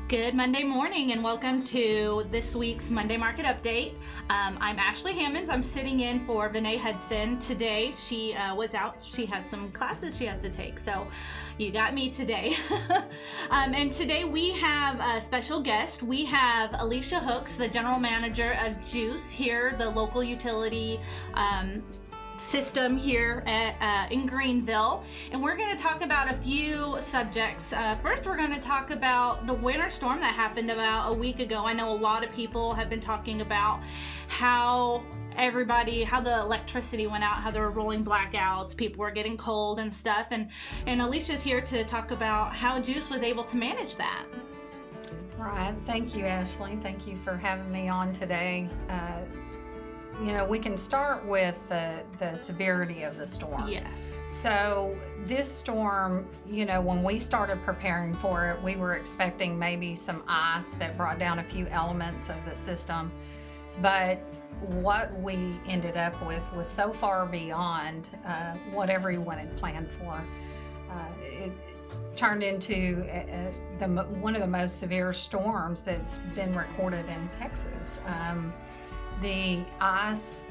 Good Monday morning and welcome to this week's Monday Market Update. I'm Ashley Hammonds. I'm sitting in for Vinay Hudson today. She was out. She has some classes she has to take, so you got me today. And today we have a special guest. We have Alicia Hooks, the General Manager of GEUS here, the local utility system here in Greenville, and we're going to talk about a few subjects. First, we're going to talk about the winter storm that happened about a week ago. I know a lot of people have been talking about how the electricity went out, how there were rolling blackouts, people were getting cold and stuff, and Alicia's here to talk about how GEUS was able to manage that. Right. Thank you, Ashley. Thank you for having me on today. We can start with the severity of the storm. Yeah. So this storm, when we started preparing for it, we were expecting maybe some ice that brought down a few elements of the system. But what we ended up with was so far beyond what everyone had planned for. It turned into one of the most severe storms that's been recorded in Texas. The ice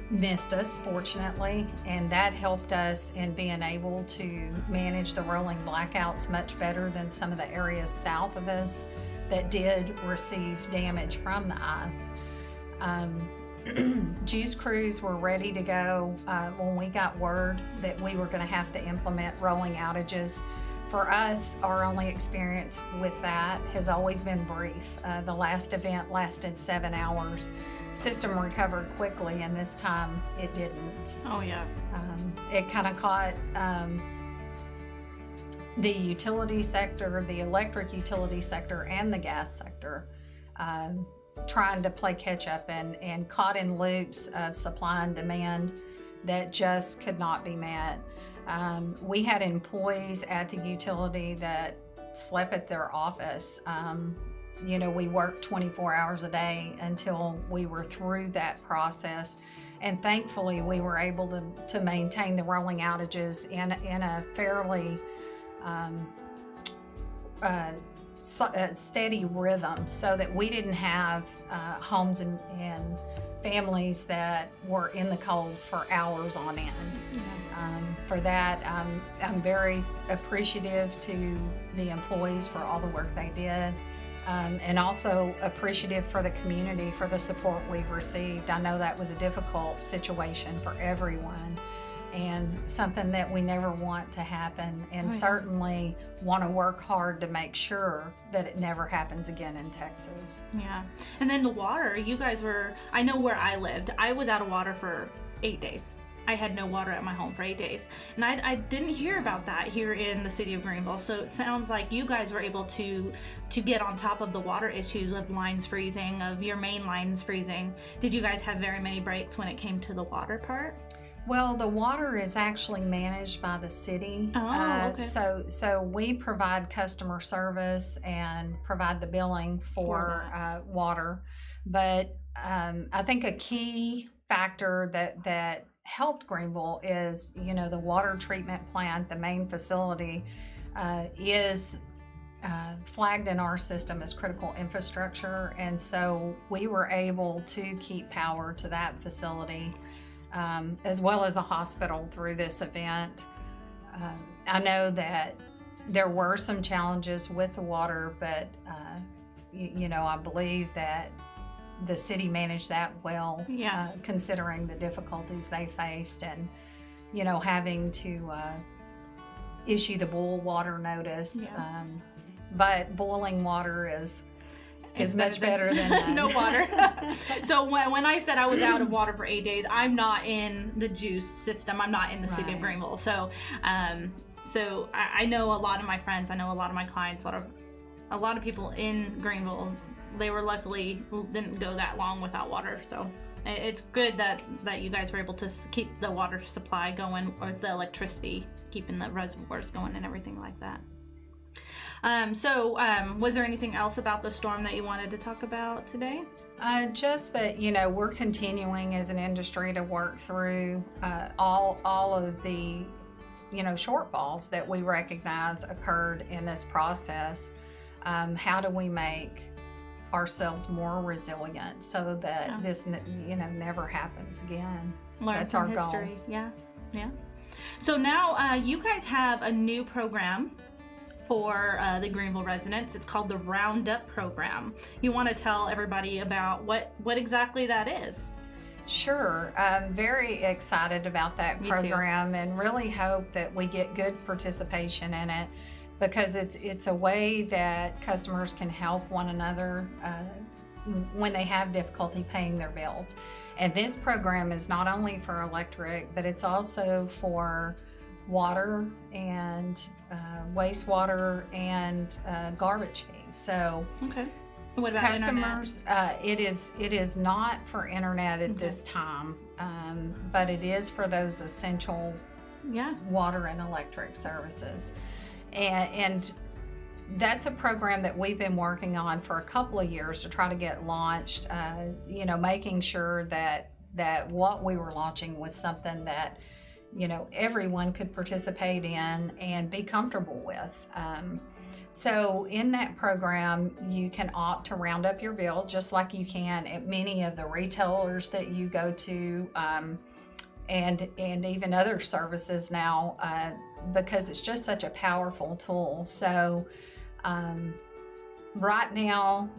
missed us, fortunately, and that helped us in being able to manage the rolling blackouts much better than some of the areas south of us that did receive damage from the ice. GEUS crews were ready to go when we got word that we were going to have to implement rolling outages. For us, our only experience with that has always been brief. The last event lasted 7 hours. System recovered quickly, and this time it didn't. Oh yeah. It kind of caught the utility sector, the electric utility sector, and the gas sector trying to play catch up and caught in loops of supply and demand that just could not be met. We had employees at the utility that slept at their office. We worked 24 hours a day until we were through that process. And thankfully, we were able to maintain the rolling outages in a fairly steady rhythm so that we didn't have homes and families that were in the cold for hours on end. For that, I'm very appreciative to the employees for all the work they did. And also appreciative for the community for the support we've received. I know that was a difficult situation for everyone and something that we never want to happen, and certainly want to work hard to make sure that it never happens again in Texas. Yeah. And then the water, you guys I know where I lived, I was out of water for 8 days. I had no water at my home for 8 days. And I didn't hear about that here in the city of Greenville. So it sounds like you guys were able to get on top of the water issues of lines freezing, of your main lines freezing. Did you guys have very many breaks when it came to the water part? Well, the water is actually managed by the city. Okay. So we provide customer service and provide the billing for water. But I think a key factor that helped Greenville is, the water treatment plant, the main facility, is flagged in our system as critical infrastructure. And so we were able to keep power to that facility, as well as a hospital through this event. I know that there were some challenges with the water, but, I believe that the city managed that well, considering the difficulties they faced and, having to issue the boil water notice. But boiling water is much better than no water. So when I said I was out of water for 8 days, I'm not in the GEUS system. I'm not in the city of Greenville. So I know a lot of my friends, I know a lot of my clients, a lot of people in Greenville, they were luckily didn't go that long without water. So it's good that you guys were able to keep the water supply going, or the electricity, keeping the reservoirs going and everything like that. Was there anything else about the storm that you wanted to talk about today? Just that, we're continuing as an industry to work through all of the, shortfalls that we recognize occurred in this process. how do we make ourselves more resilient so that this never happens again. Learn That's from our history. goal. Yeah. So now you guys have a new program for the Greenville residents. It's called the Roundup program. You want to tell everybody about what exactly that is? Sure. I'm very excited about that Me program too. and really hope that we get good participation in it, because it's a way that customers can help one another when they have difficulty paying their bills. And this program is not only for electric, but it's also for water and wastewater and garbage fees. So okay. What about customers, it is not for internet at this time, but it is for those essential water and electric services. And that's a program that we've been working on for a couple of years to try to get launched, making sure that what we were launching was something that, everyone could participate in and be comfortable with. So in that program, you can opt to round up your bill just like you can at many of the retailers that you go to, and even other services now, because it's just such a powerful tool. So right now,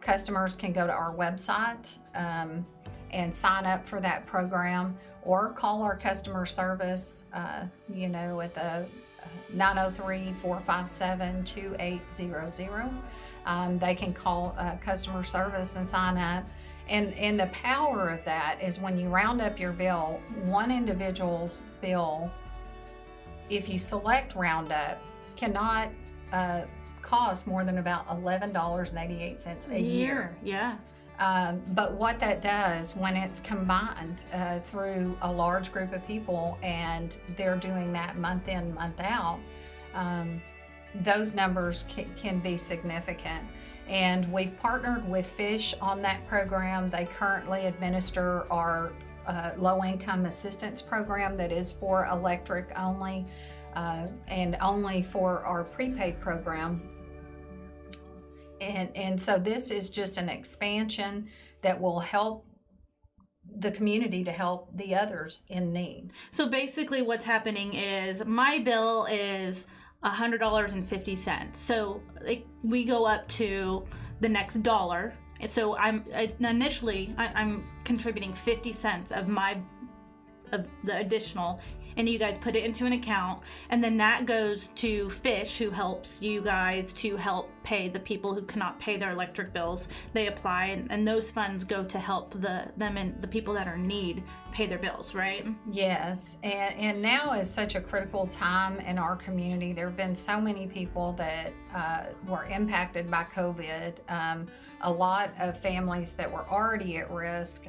customers can go to our website and sign up for that program, or call our customer service, at the 903-457-2800. They can call customer service and sign up. And the power of that is when you round up your bill, one individual's bill, if you select Roundup, cannot cost more than about $11.88 a year. Yeah. But what that does, when it's combined through a large group of people and they're doing that month in, month out, those numbers can be significant. And we've partnered with Fish on that program. They currently administer our low-income assistance program that is for electric only, and only for our prepaid program. And so this is just an expansion that will help the community to help the others in need. So basically what's happening is my bill is $100.50. So we go up to the next dollar. So I'm contributing 50 cents of the additional, and you guys put it into an account, and then that goes to Fish, who helps you guys to help pay the people who cannot pay their electric bills. They apply, and those funds go to help them and the people that are in need pay their bills, right? Yes, and now is such a critical time in our community. There have been so many people that were impacted by COVID. A lot of families that were already at risk,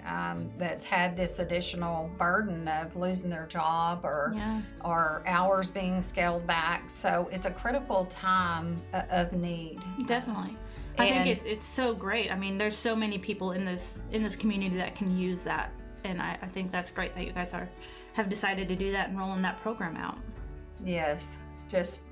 that's had this additional burden of losing their job or hours being scaled back. So it's a critical time of need. Definitely. I think it's so great. I mean, there's so many people in this community that can use that, and I think that's great that you guys have decided to do that and rolling that program out. Yes, just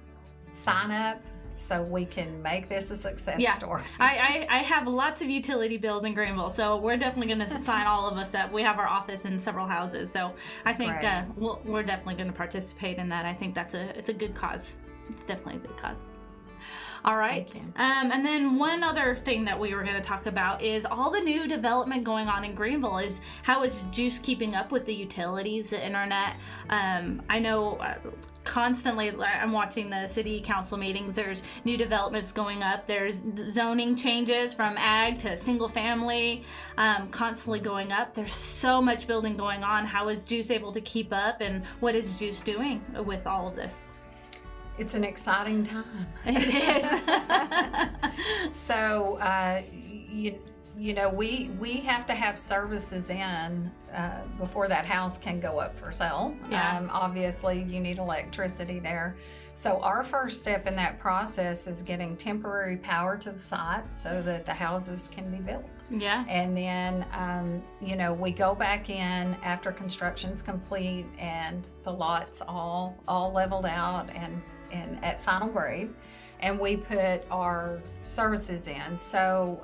sign up so we can make this a success story. I have lots of utility bills in Greenville, so we're definitely going to sign all of us up. We have our office in several houses, so I think we're definitely going to participate in that. I think it's a good cause. It's definitely a good cause. All right. And then one other thing that we were going to talk about is all the new development going on in Greenville. Is how is GEUS keeping up with the utilities, the internet? I know constantly I'm watching the city council meetings. There's new developments going up. There's zoning changes from ag to single family, constantly going up. There's so much building going on. How is GEUS able to keep up, and what is GEUS doing with all of this? It's an exciting time. It is. So, we have to have services in before that house can go up for sale. Yeah. Obviously, you need electricity there. So our first step in that process is getting temporary power to the site so that the houses can be built. Yeah. And then, we go back in after construction's complete and the lot's all leveled out and at final grade. and we put our services in. So,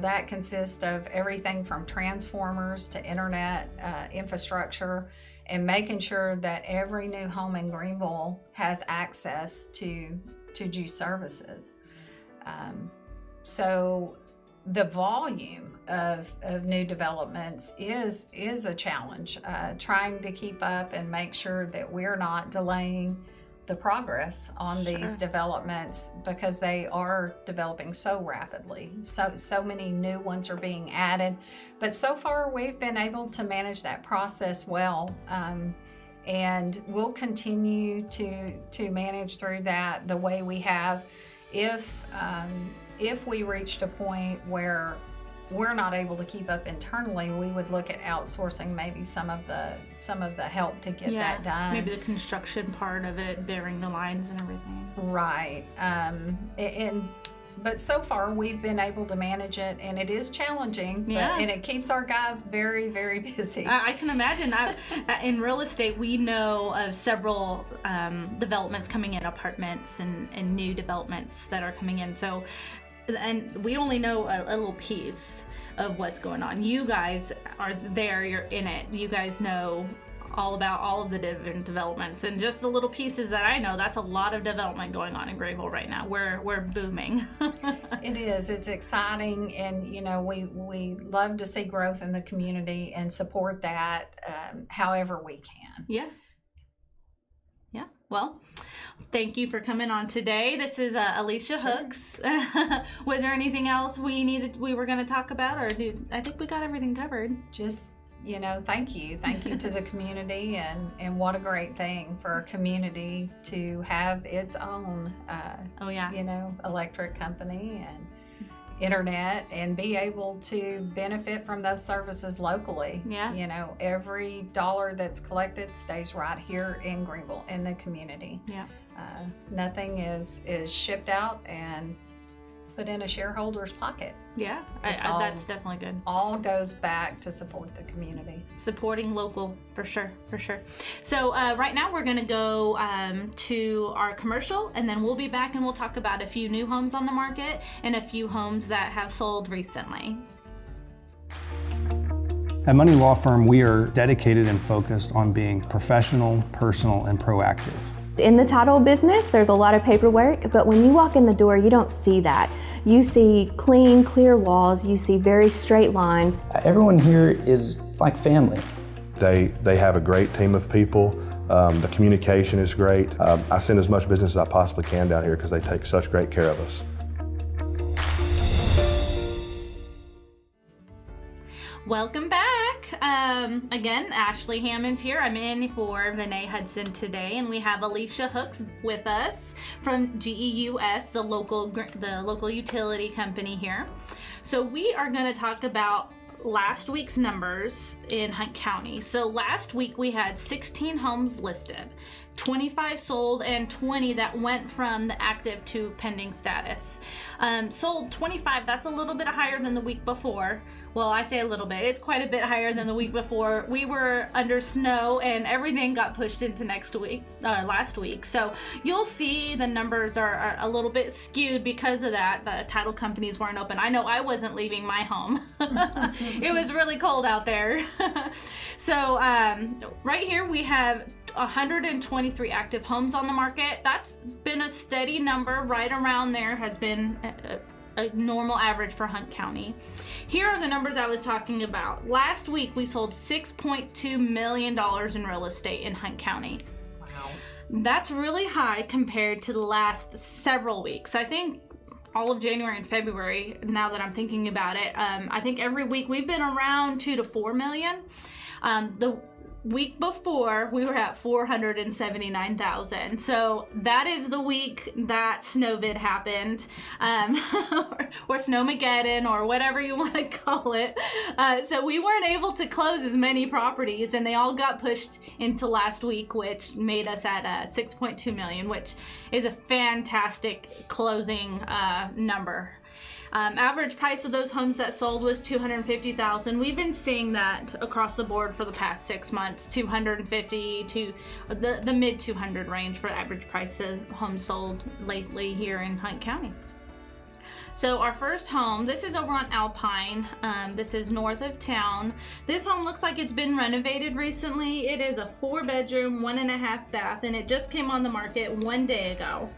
that consists of everything from transformers to internet infrastructure, and making sure that every new home in Greenville has access to GEUS services. So the volume of new developments is a challenge, trying to keep up and make sure that we're not delaying the progress on these developments, because they are developing so rapidly. So many new ones are being added, but so far we've been able to manage that process well, and we'll continue to manage through that the way we have. If we reached a point where we're not able to keep up internally, we would look at outsourcing maybe some of the help to get that done. Maybe the construction part of it, burying the lines and everything. Right. But so far we've been able to manage it, and it is challenging, and it keeps our guys very, very busy. I can imagine. In real estate, we know of several developments coming in, apartments and new developments that are coming in. So, and we only know a little piece of what's going on. You guys are there, you're in it. You guys know all about all of the different developments, and just the little pieces that I know, that's a lot of development going on in Greenville right now. We're booming. It is. It's exciting, and we love to see growth in the community and support that however we can. Yeah. Well, thank you for coming on today. This is Alicia Hooks. Was there anything else we were going to talk about, or I think we got everything covered? Just thank you to the community, and what a great thing for a community to have its own electric company and internet, and be able to benefit from those services locally. Every dollar that's collected stays right here in Greenville, in the community. Nothing is shipped out and put in a shareholder's pocket. That's definitely good. All goes back to support the community. Supporting local, for sure. So right now we're going to go to our commercial, and then we'll be back and we'll talk about a few new homes on the market and a few homes that have sold recently. At Money Law Firm, we are dedicated and focused on being professional, personal, and proactive. In the title business, there's a lot of paperwork, but when you walk in the door, you don't see that. You see clean, clear walls, you see very straight lines. Everyone here is like family. They have a great team of people. The communication is great. I send as much business as I possibly can down here because they take such great care of us. Welcome back. Again, Ashley Hammond's here. I'm in for Vinay Hudson today, and we have Alicia Hooks with us from GEUS, the local utility company here. So we are going to talk about last week's numbers in Hunt County. So last week we had 16 homes listed, 25 sold, and 20 that went from the active to pending status. Sold 25, that's a little bit higher than the week before. Well, I say a little bit, it's quite a bit higher than the week before. We were under snow and everything got pushed into last week. So you'll see the numbers are a little bit skewed because of that. The title companies weren't open. I know I wasn't leaving my home. It was really cold out there. So right here we have 123 active homes on the market. That's been a steady number, right around there has been a normal average for Hunt County. Here are the numbers I was talking about. Last week we sold $6.2 million in real estate in Hunt County. Wow. That's really high compared to the last several weeks. I think all of January and February, now that I'm thinking about it, I think every week we've been around 2 to 4 million. The week before we were at 479,000. So that is the week that Snowvid happened, or Snowmageddon, or whatever you want to call it. So we weren't able to close as many properties, and they all got pushed into last week, which made us at 6.2 million, which is a fantastic closing number. Average price of those homes that sold was $250,000. We've been seeing that across the board for the past 6 months, 250 to the mid 200 range for average price of homes sold lately here in Hunt County. So our first home, this is over on Alpine. This is north of town. This home looks like it's been renovated recently. It is a 4-bedroom, 1.5 bath, and it just came on the market 1 day ago.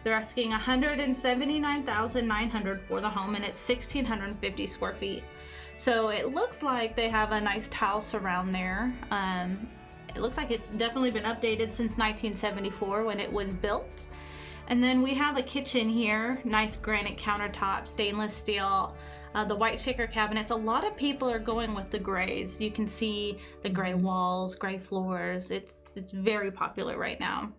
They're asking $179,900 for the home, and it's 1,650 square feet. So it looks like they have a nice tile surround there. It looks like it's definitely been updated since 1974 when it was built. And then we have a kitchen here, nice granite countertop, stainless steel, the white shaker cabinets. A lot of people are going with the grays. You can see the gray walls, gray floors. It's very popular right now.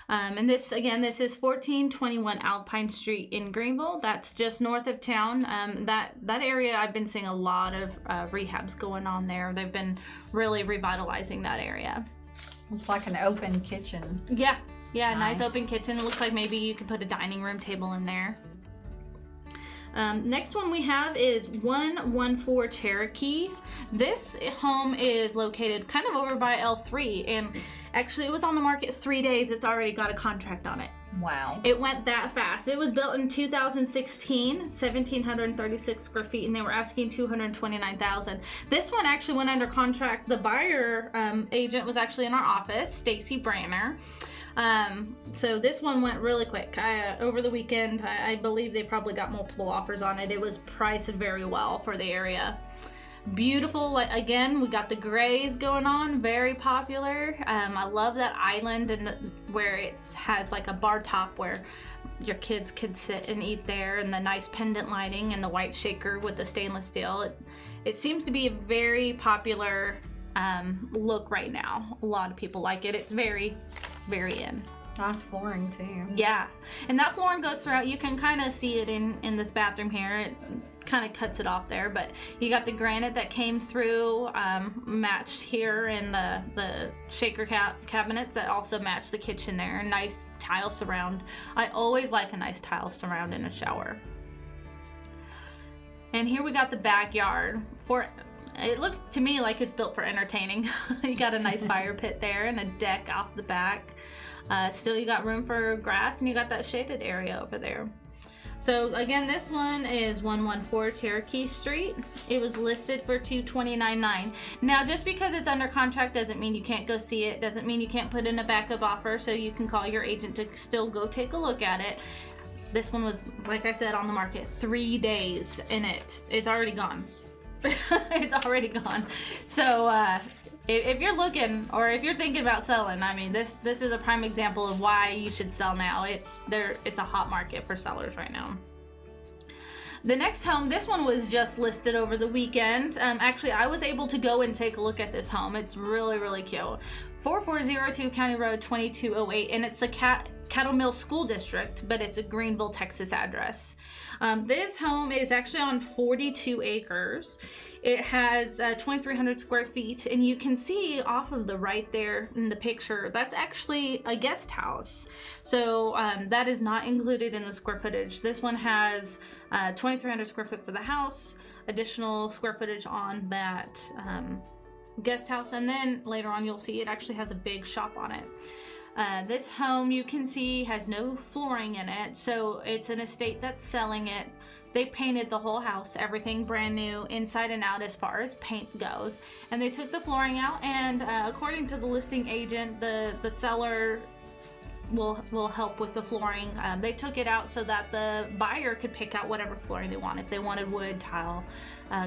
And this is 1421 Alpine Street in Greenville. That's just north of town. That area, I've been seeing a lot of rehabs going on there. They've been really revitalizing that area. It's like an open kitchen. Yeah, nice open kitchen. It looks like maybe you could put a dining room table in there. Next one we have is 114 Cherokee. This home is located kind of over by L3, and actually it was on the market 3 days. It's already got a contract on it. Wow. It went that fast. It was built in 2016, 1,736 square feet, and they were asking $229,000. This one actually went under contract. The buyer agent was actually in our office, Stacy Branner. So this one went really quick. Over the weekend, I believe they probably got multiple offers on it. It was priced very well for the area. Beautiful. Again, we got the grays going on, very popular. I love that island where it has like a bar top where your kids could sit and eat there, and the nice pendant lighting and the white shaker with the stainless steel. It seems to be a very popular look right now. A lot of people like it. It's very, very in. Nice flooring too. Yeah, and that flooring goes throughout. You can kind of see it in this bathroom here. It kind of cuts it off there, but you got the granite that came through, matched here, and the shaker cabinets that also match the kitchen there. Nice tile surround. I always like a nice tile surround in a shower. And here we got the backyard. It looks to me like it's built for entertaining. You got a nice fire pit there and a deck off the back. Still, you got room for grass, and you got that shaded area over there. So again, this one is 114 Cherokee Street. It was listed for $229,900. Now, just because it's under contract doesn't mean you can't go see it. Doesn't mean you can't put in a backup offer, so you can call your agent to still go take a look at it. This one was, like I said, on the market 3 days, and it's already gone. It's already gone. So if you're looking, or if you're thinking about selling, I mean, this is a prime example of why you should sell now. It's a hot market for sellers right now. The next home, this one was just listed over the weekend. Actually, I was able to go and take a look at this home. It's really, really cute. 4402 County Road 2208, and it's the Cattle Mill School District, but it's a Greenville, Texas address. This home is actually on 42 acres. It has 2,300 square feet, and you can see off of the right there in the picture, that's actually a guest house. So that is not included in the square footage. This one has 2,300 square foot for the house, additional square footage on that guest house, and then later on you'll see it actually has a big shop on it. This home, you can see, has no flooring in it, so it's an estate that's selling it. They painted the whole house, everything brand new, inside and out as far as paint goes. And they took the flooring out, and according to the listing agent, the seller will help with the flooring. They took it out so that the buyer could pick out whatever flooring they want. If they wanted wood, tile,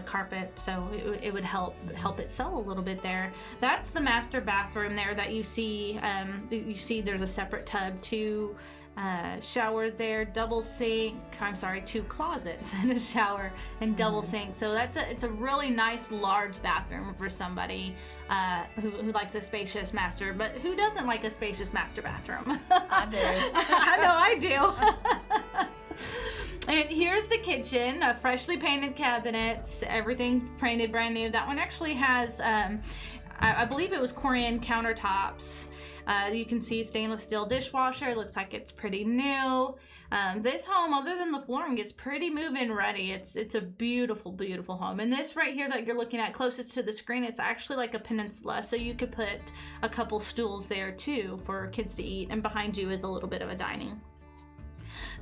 carpet, so it would help it sell a little bit there. That's the master bathroom there that you see. You see there's a separate tub, two showers there, double sink, two closets and a shower and double sink. So it's a really nice large bathroom for somebody who likes a spacious master, but who doesn't like a spacious master bathroom? I do. I know I do. And here's the kitchen, freshly painted cabinets, everything painted brand new. That one actually has, I believe it was Corian countertops. You can see stainless steel dishwasher. It looks like it's pretty new. This home, other than the flooring, is pretty move-in ready. It's a beautiful, beautiful home. And this right here that you're looking at closest to the screen, it's actually like a peninsula, so you could put a couple stools there too for kids to eat, and behind you is a little bit of a dining.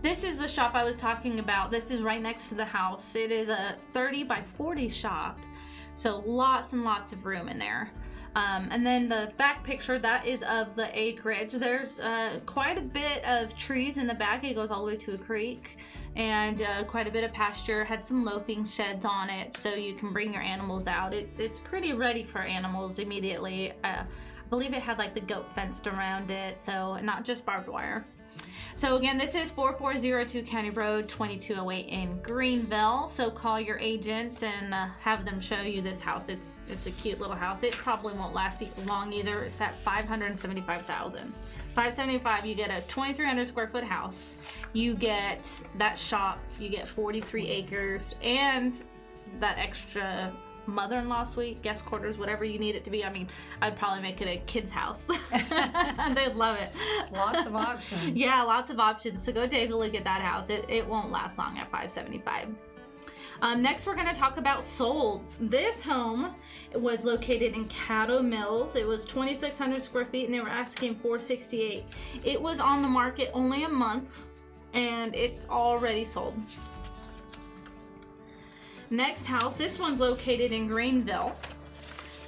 This is the shop I was talking about. This is right next to the house. It is a 30 by 40 shop, so lots and lots of room in there. And then the back picture, that is of the acreage. There's quite a bit of trees in the back. It goes all the way to a creek, and quite a bit of pasture. Had some loafing sheds on it, so you can bring your animals out. It's pretty ready for animals immediately. I believe it had like the goat fenced around it, so not just barbed wire. So again, this is 4402 County Road 2208 in Greenville. So call your agent and have them show you this house. It's a cute little house. It probably won't last long either. It's at $575,000. $575,000, you get a 2,300 square foot house. You get that shop. You get 43 acres and that extra mother-in-law suite, guest quarters, whatever you need it to be. I mean, I'd probably make it a kid's house. They'd love it. Lots of options. Yeah, lots of options. So go take a look at that house. It won't last long at $575,000. Next, we're going to talk about solds. This home was located in Caddo Mills. It was 2,600 square feet, and they were asking $468,000. It was on the market only a month, and it's already sold. Next house, this one's located in Greenville.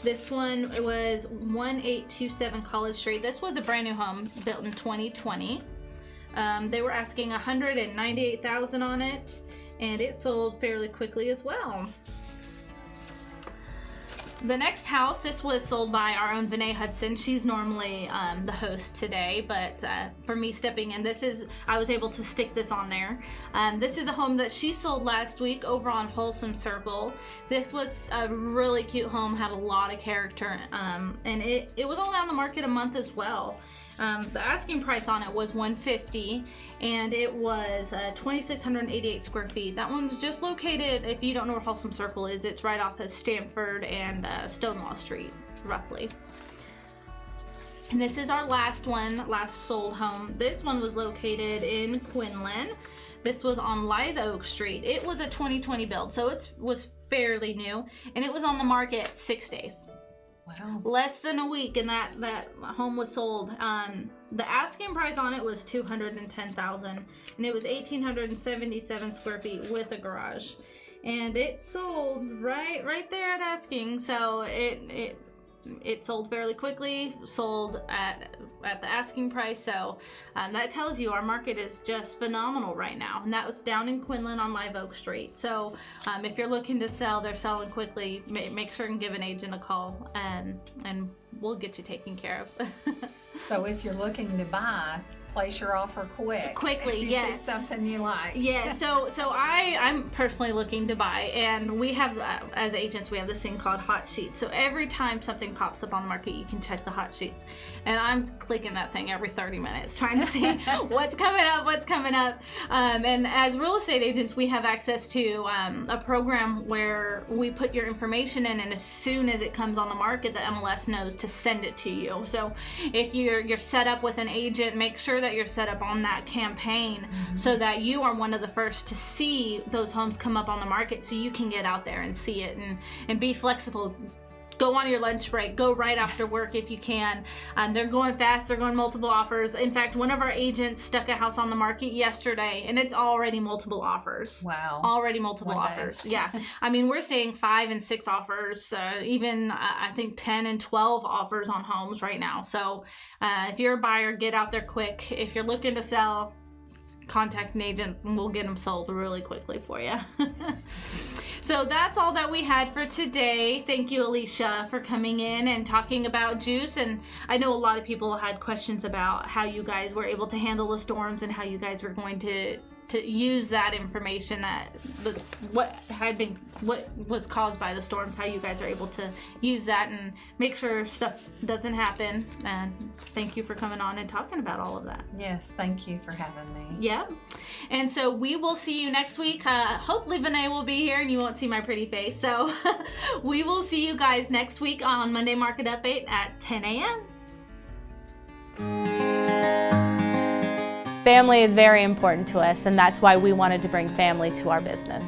This one was 1827 College Street. This was a brand new home built in 2020. They were asking $198,000 on it, and it sold fairly quickly as well. The next house, this was sold by our own Vinay Hudson. She's normally the host today, but for me stepping in, I was able to stick this on there. This is a home that she sold last week over on Wholesome Circle. This was a really cute home, had a lot of character, and it was only on the market a month as well. The asking price on it was $150,000, and it was 2,688 square feet. That one's just located, if you don't know where Wholesome Circle is, it's right off of Stanford and Stonewall Street, roughly. And this is our last sold home. This one was located in Quinlan. This was on Live Oak Street. It was a 2020 build, so it was fairly new, and it was on the market 6 days. Wow. Less than a week, and that home was sold. The asking price on it was $210,000, and it was 1,877 square feet with a garage, and it sold right there at asking. So it sold fairly quickly, sold at the asking price. So that tells you our market is just phenomenal right now. And that was down in Quinlan on Live Oak Street. So if you're looking to sell, they're selling quickly. Make sure and give an agent a call, and we'll get you taken care of. So if you're looking to buy, place your offer quickly. If you see something you like. Yeah, so I'm personally looking to buy, and we have, as agents, we have this thing called hot sheets. So every time something pops up on the market, you can check the hot sheets. And I'm clicking that thing every 30 minutes, trying to see what's coming up. And as real estate agents, we have access to a program where we put your information in, and as soon as it comes on the market, the MLS knows to send it to you. So if you're set up with an agent, make sure that you're set up on that campaign, so that you are one of the first to see those homes come up on the market, so you can get out there and see it and be flexible. Go on your lunch break, go right after work if you can. They're going fast, they're going multiple offers. In fact, one of our agents stuck a house on the market yesterday, and it's already multiple offers. Wow. Already multiple offers. Yeah. I mean, we're seeing 5 and 6 offers, even I think 10 and 12 offers on homes right now. So if you're a buyer, get out there quick. If you're looking to sell, contact an agent and we'll get them sold really quickly for you. So that's all that we had for today. Thank you, Alicia, for coming in and talking about GEUS. And I know a lot of people had questions about how you guys were able to handle the storms and how you guys were going to use that information that was what was caused by the storms, how you guys are able to use that and make sure stuff doesn't happen. And thank you for coming on and talking about all of that. Yes, thank you for having me. Yeah. And so we will see you next week. Hopefully Vinay will be here and you won't see my pretty face. So we will see you guys next week on Monday Market Update at 10 a.m. Family is very important to us, and that's why we wanted to bring family to our business.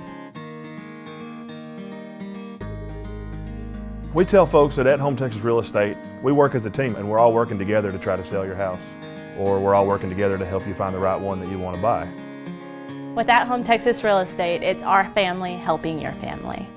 We tell folks that at Home Texas Real Estate, we work as a team and we're all working together to try to sell your house, or we're all working together to help you find the right one that you want to buy. With At Home Texas Real Estate, it's our family helping your family.